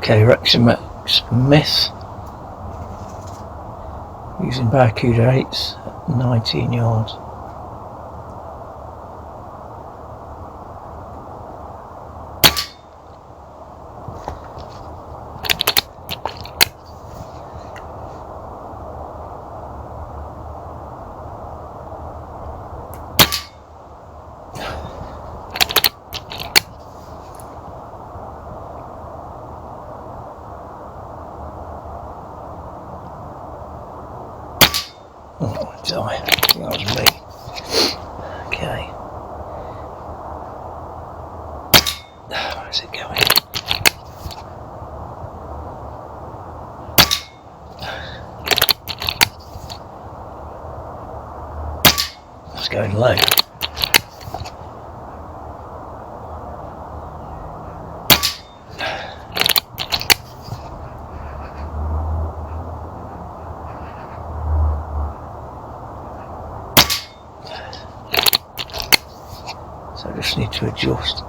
Okay, Reximex Myth using Baracuda 8s at 19 yards. Oh, I die. I think that was me. Okay. Where's it going? It's going low. So I just need to adjust.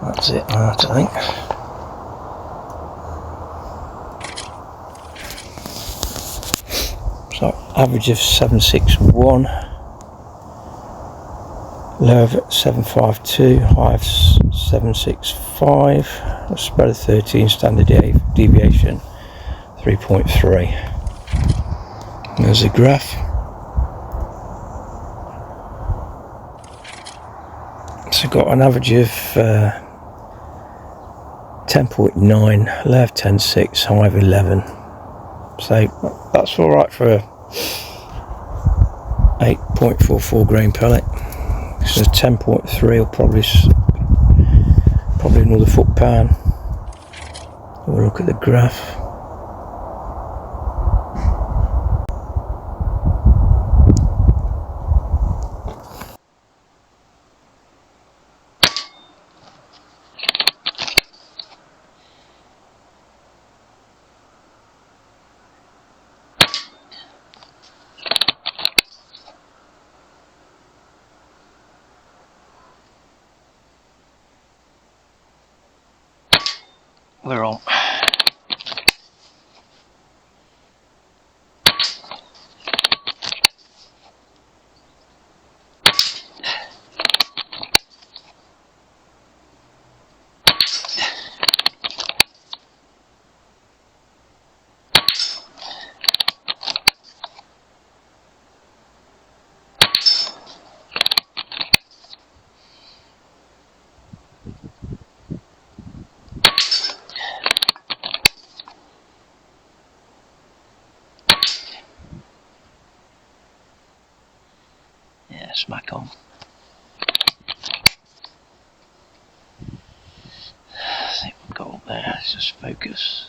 That's it, I think. So average of 761, low of 752, high of 765, spread of 13, standard deviation 3.3. There's a graph. So got an average of 10.9, low of 10.6, high of 11. So that's alright for a 8.44 grain pellet. This is a 10.3 or probably another foot-pound. We'll look at the graph. We're on. Yeah, smack on. I think we've got up there, let's just focus.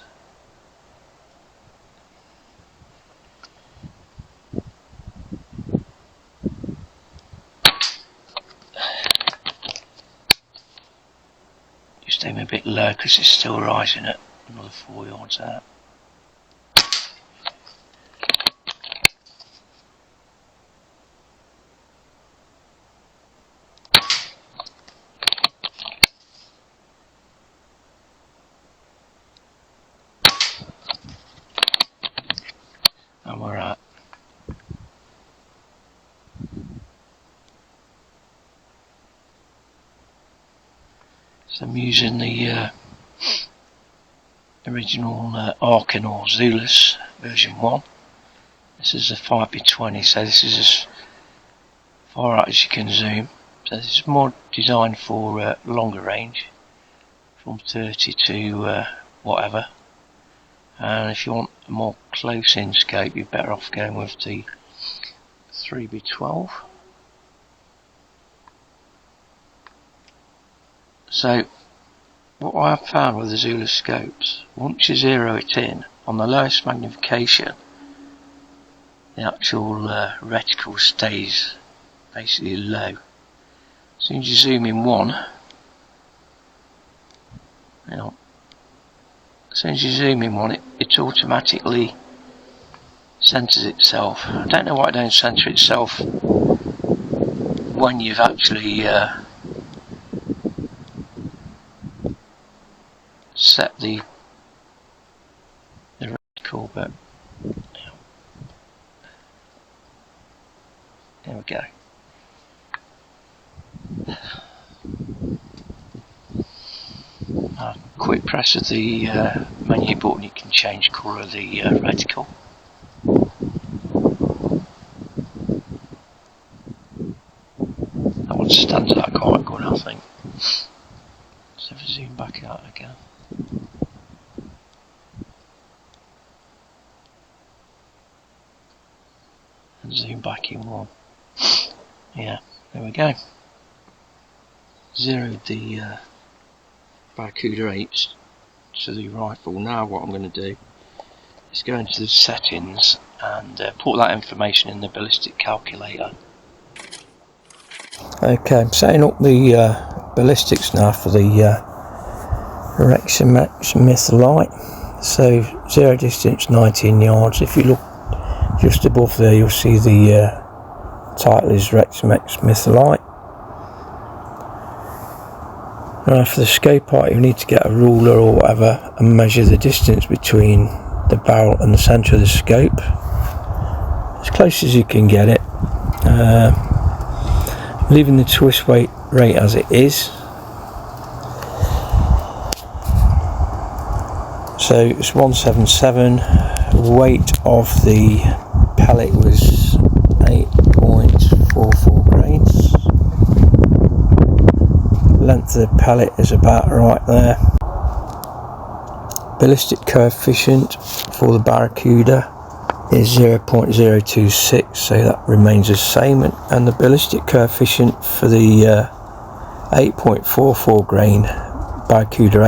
Just aim a bit low because it's still rising at another 4 yards out. And we're at. So I'm using the original H&N Zulus version 1. This is a 5x20, so this is as far out as you can zoom. So this is more designed for longer range. from 30 to whatever. And if you want a more close-in scope, you're better off going with the 3x12. So what I have found with the Zulus scopes, once you zero it in on the lowest magnification, the actual reticle stays basically low. As soon as you zoom in one, as soon as you zoom in one, it automatically centers itself. I don't know why it don't center itself when you've actually set the reticle, but there we go. Quick press of the menu button, you can change colour of the reticle. That one stands out quite good, I think. So if I zoom back out again. And zoom back in one. Yeah, there we go. Zeroed the Baracuda 8 to the rifle. Now what I'm going to do is go into the settings and put that information in the ballistic calculator. Okay, I'm setting up the ballistics now for the Reximex Myth Lite. So zero distance 19 yards. If you look just above there, you'll see the title is Reximex Myth Lite. For the scope height, you need to get a ruler or whatever and measure the distance between the barrel and the centre of the scope, as close as you can get it. Leaving the twist weight rate as it is. So it's 177. Weight of the pellet was 8.44 grains. Length of the pellet is about right there. Ballistic coefficient for the Baracuda is 0.026, so that remains the same, and the ballistic coefficient for the 8.44 grain Baracuda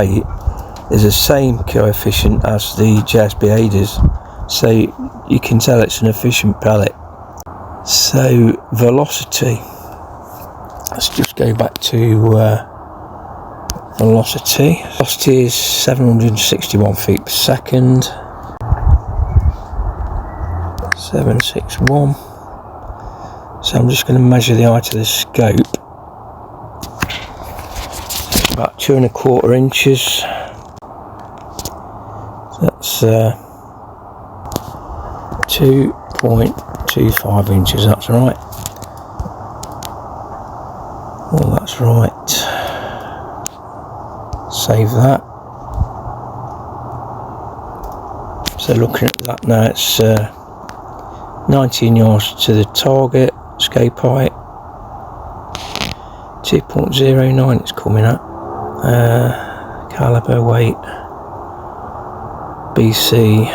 8 is the same coefficient as the JSB Hades, so you can tell it's an efficient pellet. So velocity, let's just go back to velocity. Velocity is 761 feet per second. 761. So I'm just going to measure the height of the scope. It's about 2¼ inches. So that's 2.25 inches. That's right. Oh, that's right. Save that. So looking at that now, it's 19 yards to the target, scope height 2.09 it's coming at. Caliber, weight, BC,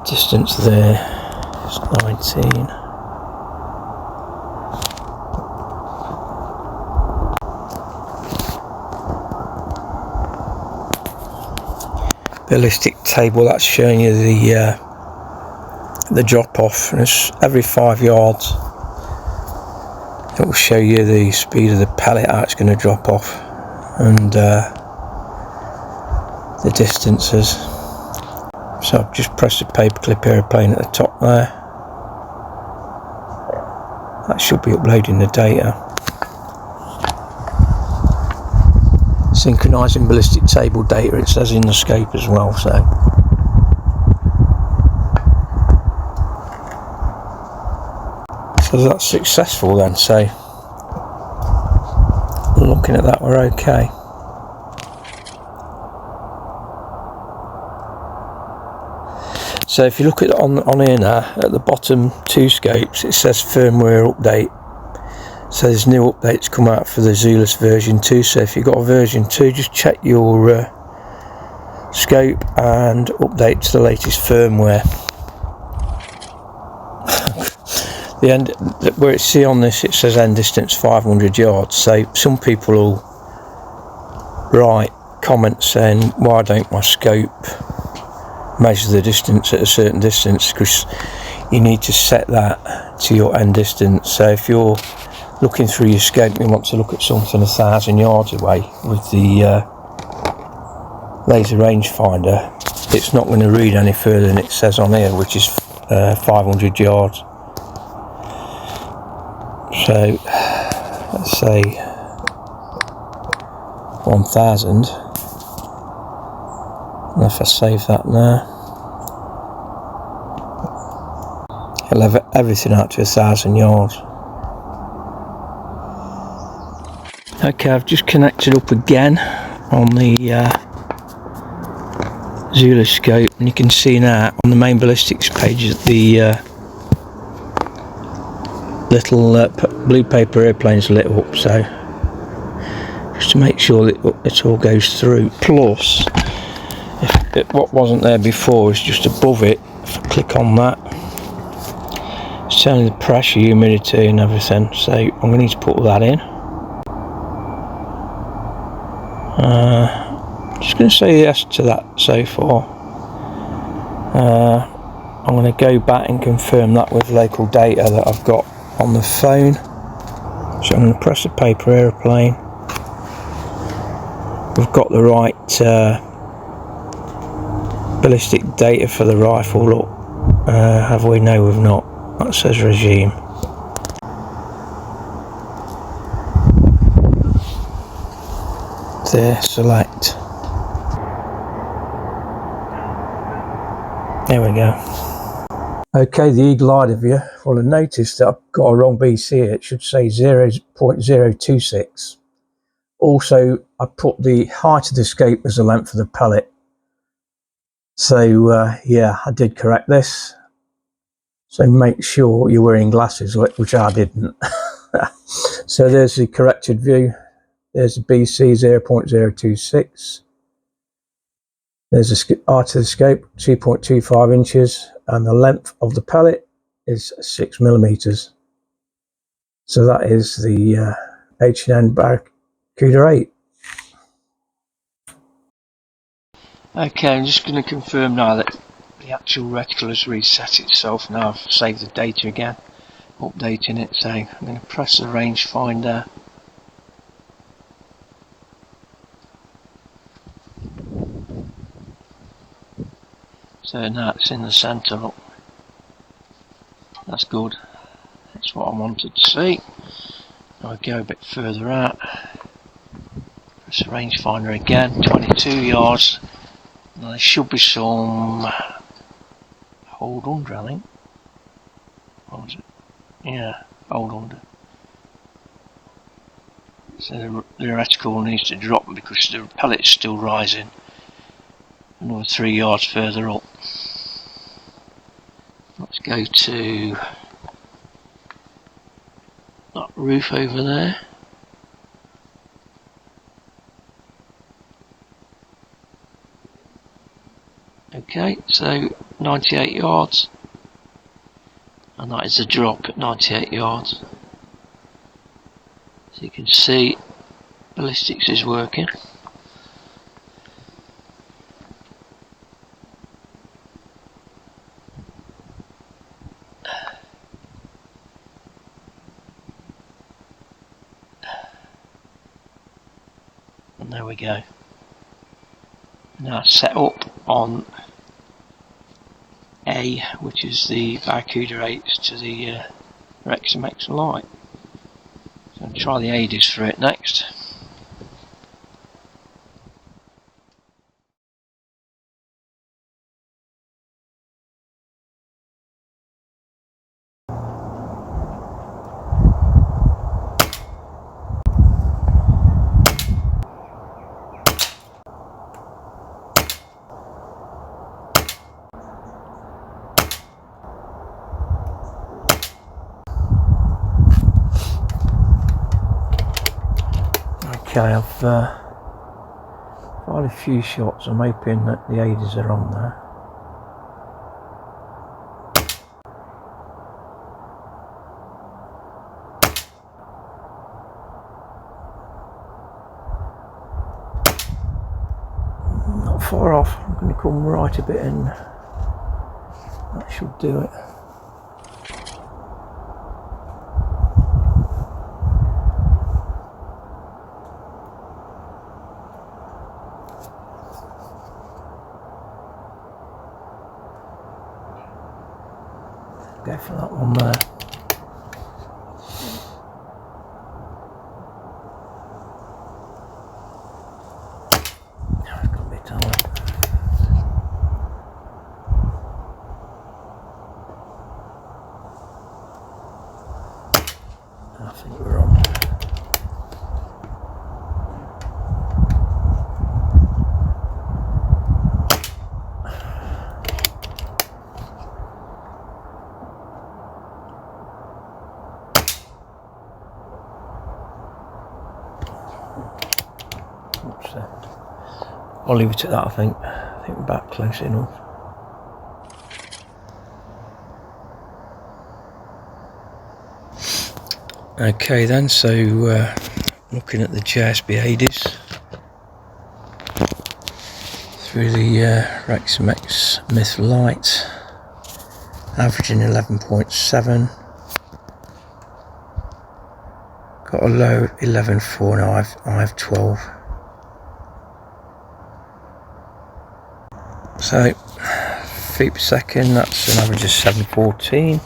distance there is 19. Ballistic table, that's showing you the drop off, and it's every 5 yards it will show you the speed of the pellet, how it's going to drop off, and the distances. So I've just pressed the paperclip aeroplane at the top there. That should be uploading the data. Synchronizing ballistic table data, it says in the scope as well. So that's successful then. So looking at that, we're okay. So if you look at on here now, at the bottom two scopes, it says firmware update. So there's new updates come out for the Zulus version 2, so if you've got a version 2, just check your scope and update to the latest firmware. The end, where it see on this, it says end distance 500 yards, so some people will write comments saying, why don't my scope measure the distance at a certain distance? Because you need to set that to your end distance. So if you're looking through your scope and you want to look at something 1,000 yards away with the laser rangefinder, it's not going to read any further than it says on here, which is 500 yards. So let's say 1,000, and if I save that now, it'll have everything out to 1,000 yards. Okay, I've just connected up again on the Zulus scope, and you can see now on the main ballistics page that the little blue paper airplanes lit up, so just to make sure that it all goes through. Plus, what wasn't there before is just above it. If I click on that, it's telling the pressure, humidity and everything, so I'm going to need to put all that in. Just going to say yes to that so far. I'm going to go back and confirm that with local data that I've got on the phone. So I'm going to press the paper aeroplane. We've got the right ballistic data for the rifle. Look, have we? No, we've not. That says regime. There, select. There we go. Okay, the eagle eyed of you will have noticed that I've got a wrong BC here. It should say 0.026. Also, I put the height of the scope as the length of the pellet. So yeah, I did correct this. So make sure you're wearing glasses, which I didn't. So there's the corrected view. There's the BC 0.026. There's the height of the scope, 2.25 inches, and the length of the pellet is 6 millimeters. So that is the H&N Baracuda 8. Okay, I'm just going to confirm now that the actual reticle has reset itself. Now I've saved the data again, updating it. So I'm going to press the rangefinder. So now it's in the centre. Look, that's good. That's what I wanted to see. I'll go a bit further out. Press the rangefinder again. 22 yards. Now there should be some hold under, I think. What was it? Yeah, hold under. So the reticle needs to drop because the pellet's still rising. Another 3 yards further up. Let's go to that roof over there. Okay, so 98 yards, and that is a drop at 98 yards. So you can see ballistics is working. And there we go. Now set up on A, which is the Baracuda 8 to the Reximex Lite. So I'll try the Hades for it next. Okay, I've fired a few shots. I'm hoping that the Hades are on there. Not far off. I'm going to come right a bit in. That should do it. Go for that one there. It's got a bit tight. I think we're on. I'll leave it at that. I think we're back close enough. Okay then, so looking at the JSB Hades through the Reximex Myth Lite, averaging 11.7, got a low 11.4 and I have 12. So feet per second, that's an average of 714.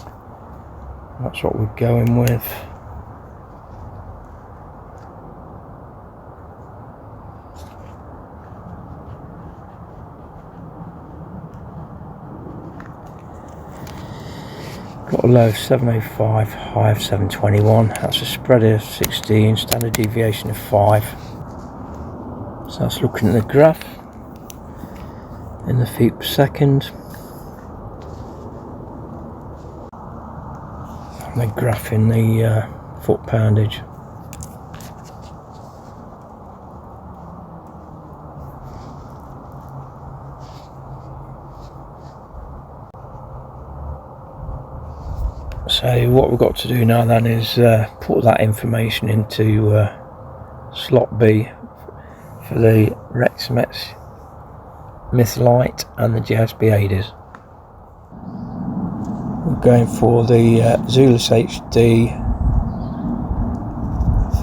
That's what we're going with. Got a low of 705, high of 721. That's a spread of 16, standard deviation of 5. So that's looking at the graph in the feet per second. And the graph in the foot poundage. So what we've got to do now then is put that information into slot B for the Reximex Myth Lite and the JSB Hades. We're going for the Zulus HD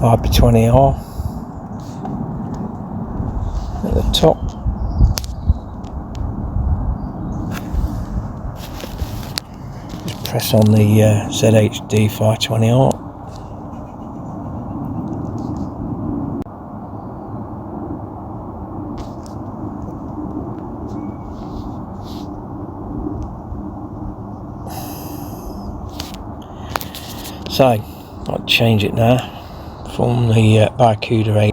5x20R at the top. Just press on the ZHD 5x20R. So, I'll change it now from the Baracuda 8.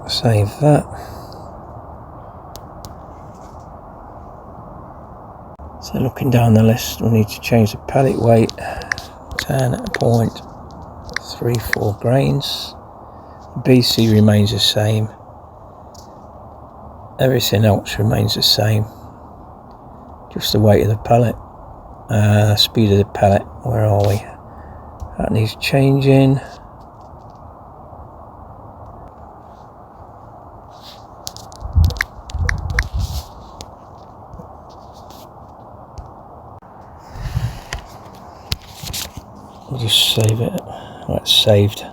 Save that. So looking down the list, we need to change the pellet weight 10.34 grains. BC remains the same. Everything else remains the same. Just the weight of the pellet, speed of the pellet. Where are we? That needs changing. We'll just save it. Oh, it's saved.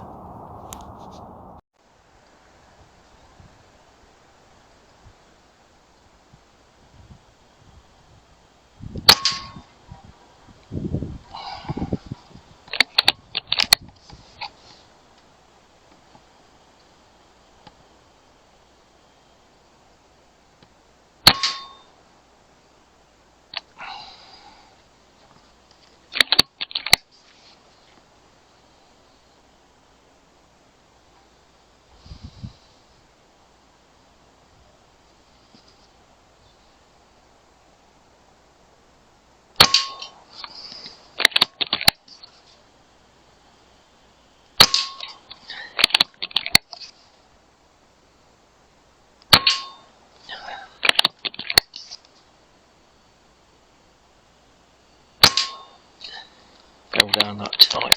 fell down that time.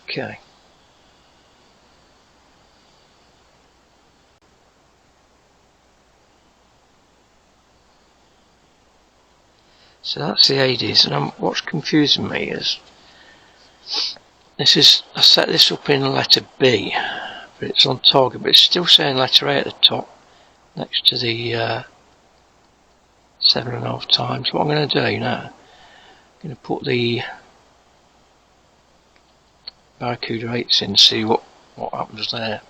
Okay. So that's the Hades, and what's confusing me is I set this up in letter B, but it's on target, but it's still saying letter A at the top, next to the 7.5 times. What I'm going to do now, I'm going to put the Baracuda 8s in, see what happens there.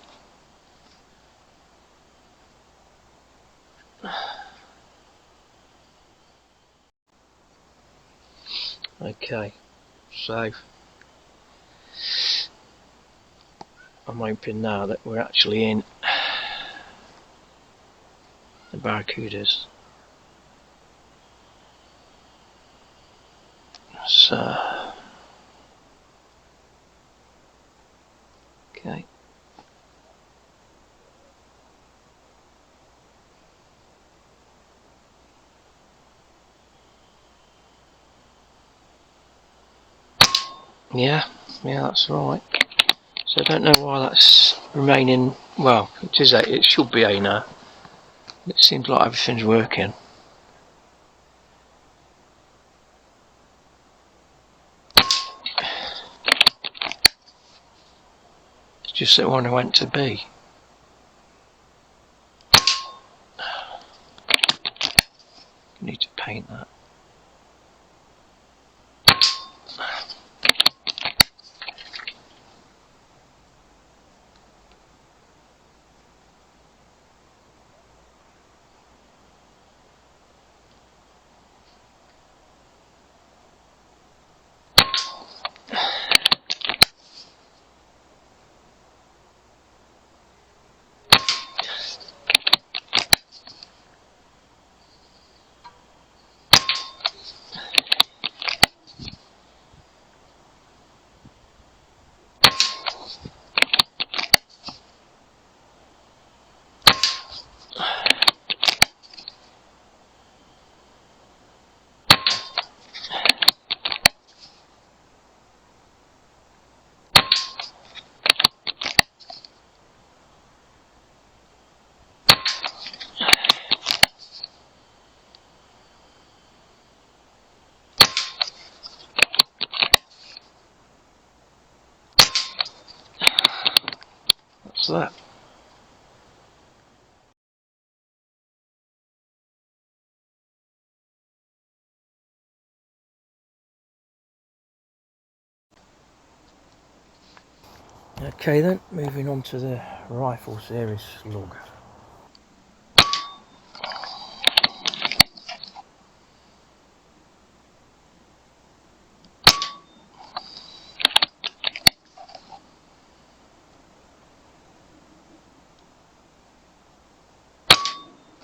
Okay, so I'm hoping now that we're actually in the Baracudas. So, okay. Yeah, that's right. So I don't know why that's remaining. Well, it is A. It should be A now. It seems like everything's working. It's just that when I went to B. I need to paint that. What's that? Okay then, moving on to the rifle series Slug.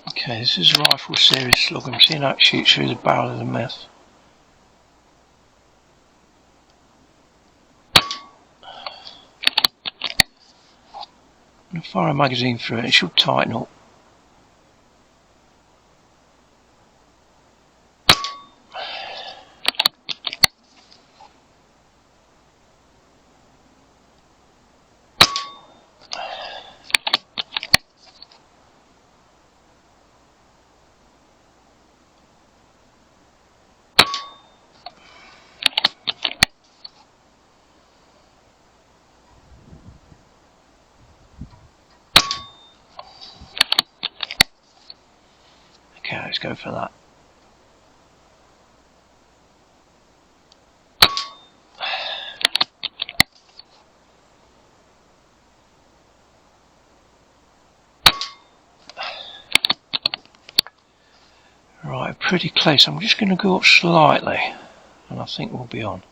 Okay, this is a rifle series Slug. I'm seeing how it shoots through the barrel of the Myth. I'm going to fire a magazine through it. It should tighten up. Okay, let's go for that. Right, pretty close. I'm just going to go up slightly, and I think we'll be on.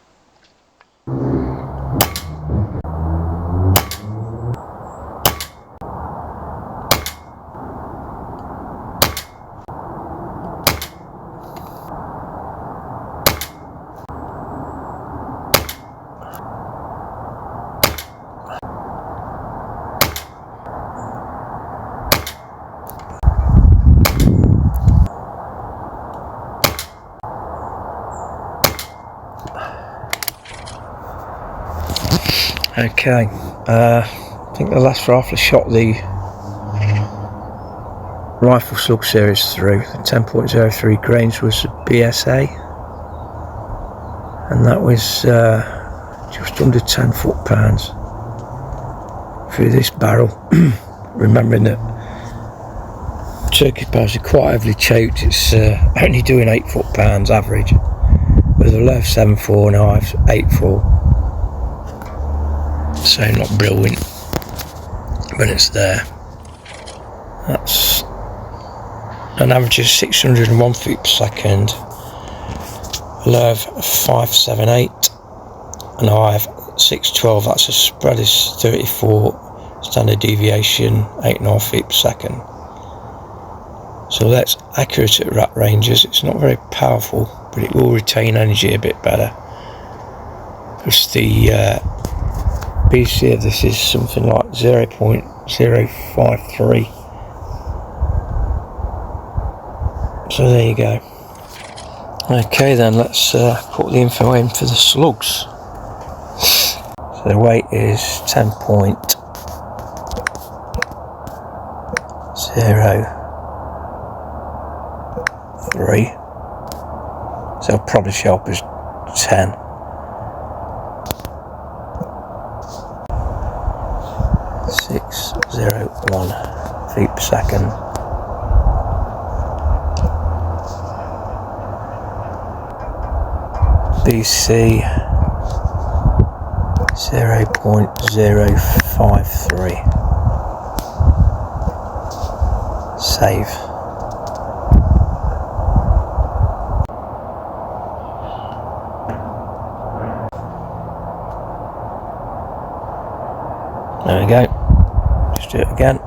Okay, I think the last rifle I shot the rifle slug series through, the 10.03 grains, was a BSA, and that was just under 10 foot-pounds through this barrel. Remembering that turkey powders are quite heavily choked, it's only doing 8 foot-pounds average, with a low of 7.4 and a high of 8.4. So not brilliant, but it's there. That's an average of 601 feet per second, a low of 578 and a high of 612. That's a spread is 34, standard deviation 8.5 feet per second. So that's accurate at rat ranges. It's not very powerful, but it will retain energy a bit better, because the BC of this is something like 0.053. So there you go. Okay then, let's put the info in for the slugs. So the weight is 10.03. So I'll probably show up as 10. .601 feet per second. BC 0.053. Save. There we go. Just do it again.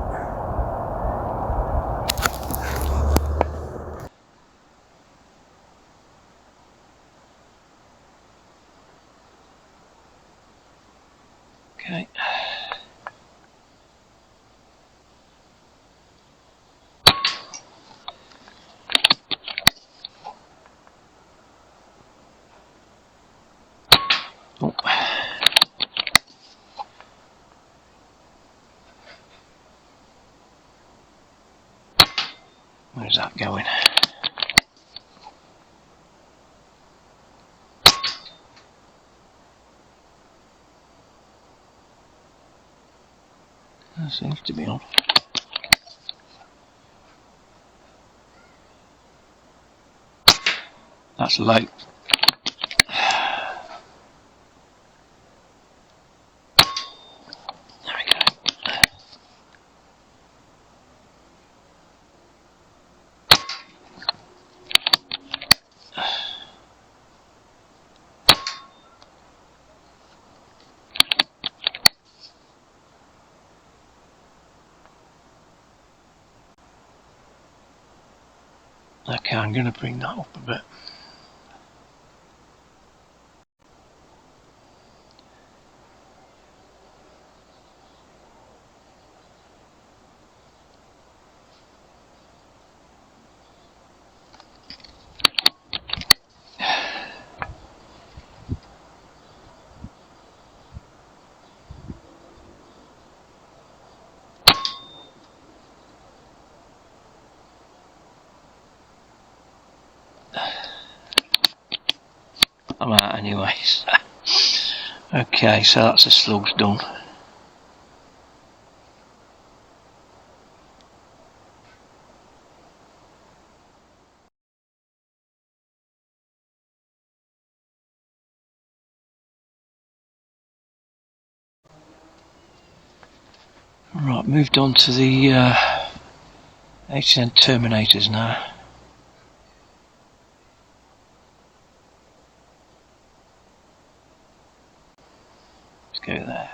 Okay. Oh. Where's that going? That seems to be on. That's low. There we go. Okay, I'm going to bring that up a bit. I'm out anyways. Okay, so that's the slugs done. Right, moved on to the H&N Terminators now. Let's go there.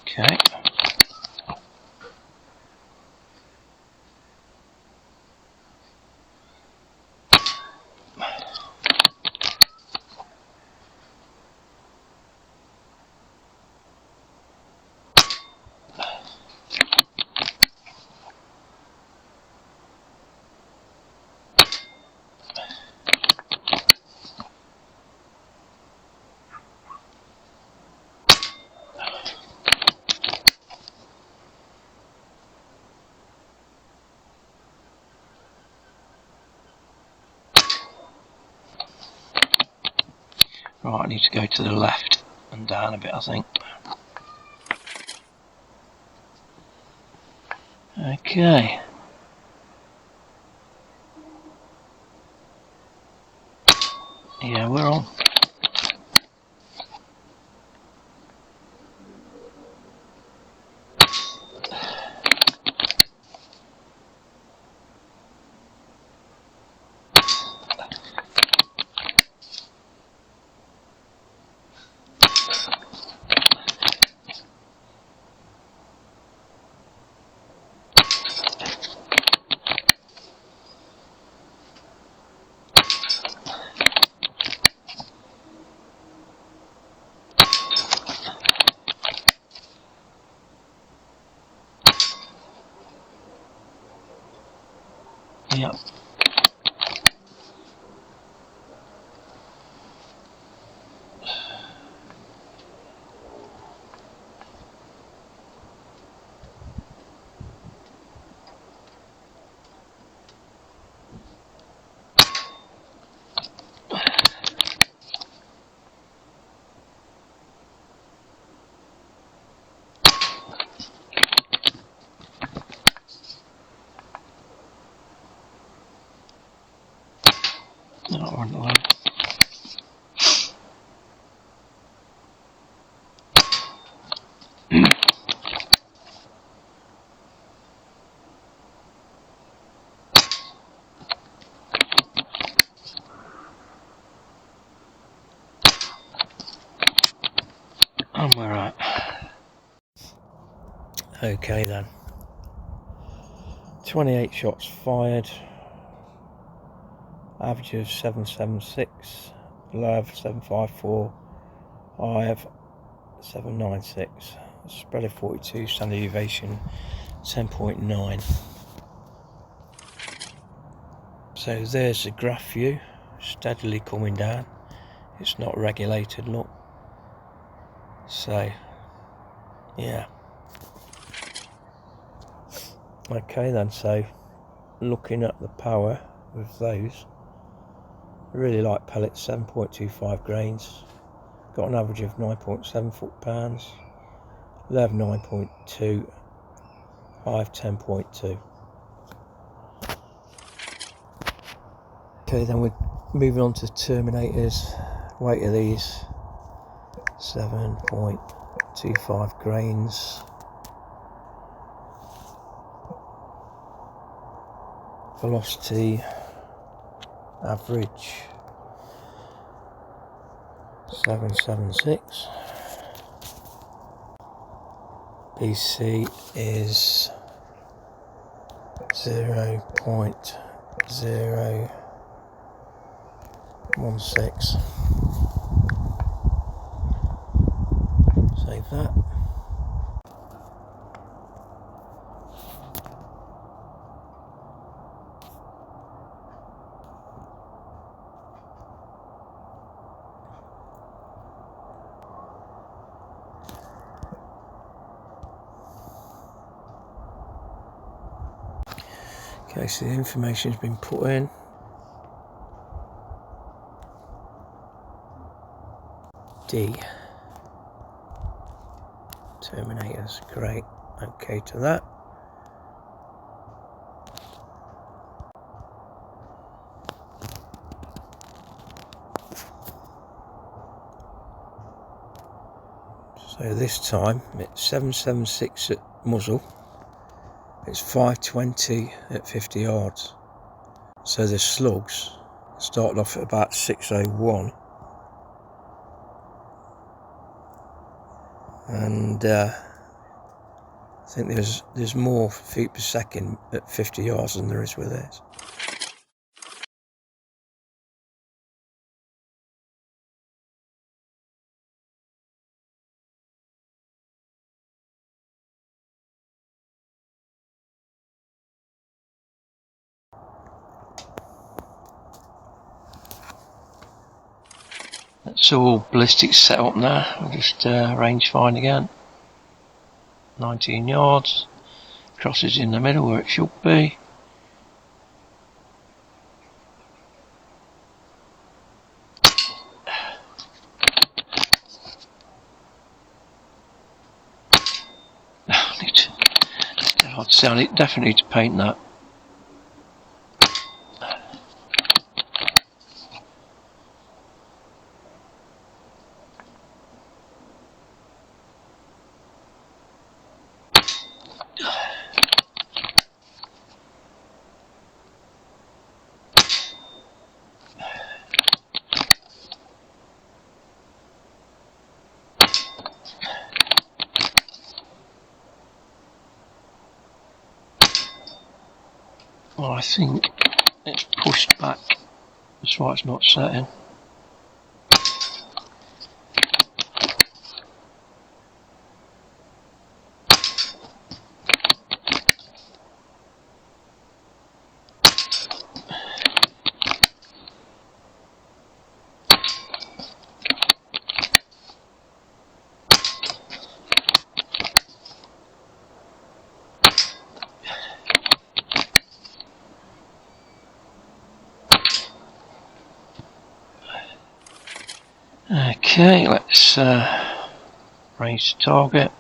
Okay. Right, I need to go to the left and down a bit, I think. Okay. Yeah, we're on. Yep. Not on the way. And we're right. Okay then. 28 shots fired. Average of 776. LRF 754. IF 796. Spread of 42. Standard deviation 10.9. So there's the graph view, steadily coming down. It's not regulated, look. So, yeah. Okay then, so looking at the power of those, I really like pellets, 7.25 grains. Got an average of 9.7 foot-pounds. Lev 9.2, Hive 10.2. Okay, then we're moving on to Terminators. Weight of these 7.25 grains. Velocity average 776. BC is 0.016. Save that. Okay, so the information's been put in. D. Terminators, great. Okay to that. So this time it's 776 at muzzle. It's 520 at 50 yards. So the slugs started off at about 601. And I think there's more feet per second at 50 yards than there is with this. That's all ballistic set up now. I'll just range find again. 19 yards. Crosses in the middle where it should be. I'd say I definitely need to paint that. Well, I think it's pushed back, that's why it's not setting. Okay, let's raise the target.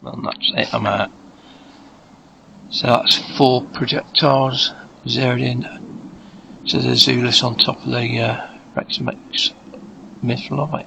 And that's it, I'm out. So that's 4 projectiles zeroed in to the Zulus on top of the Reximex Myth Lite.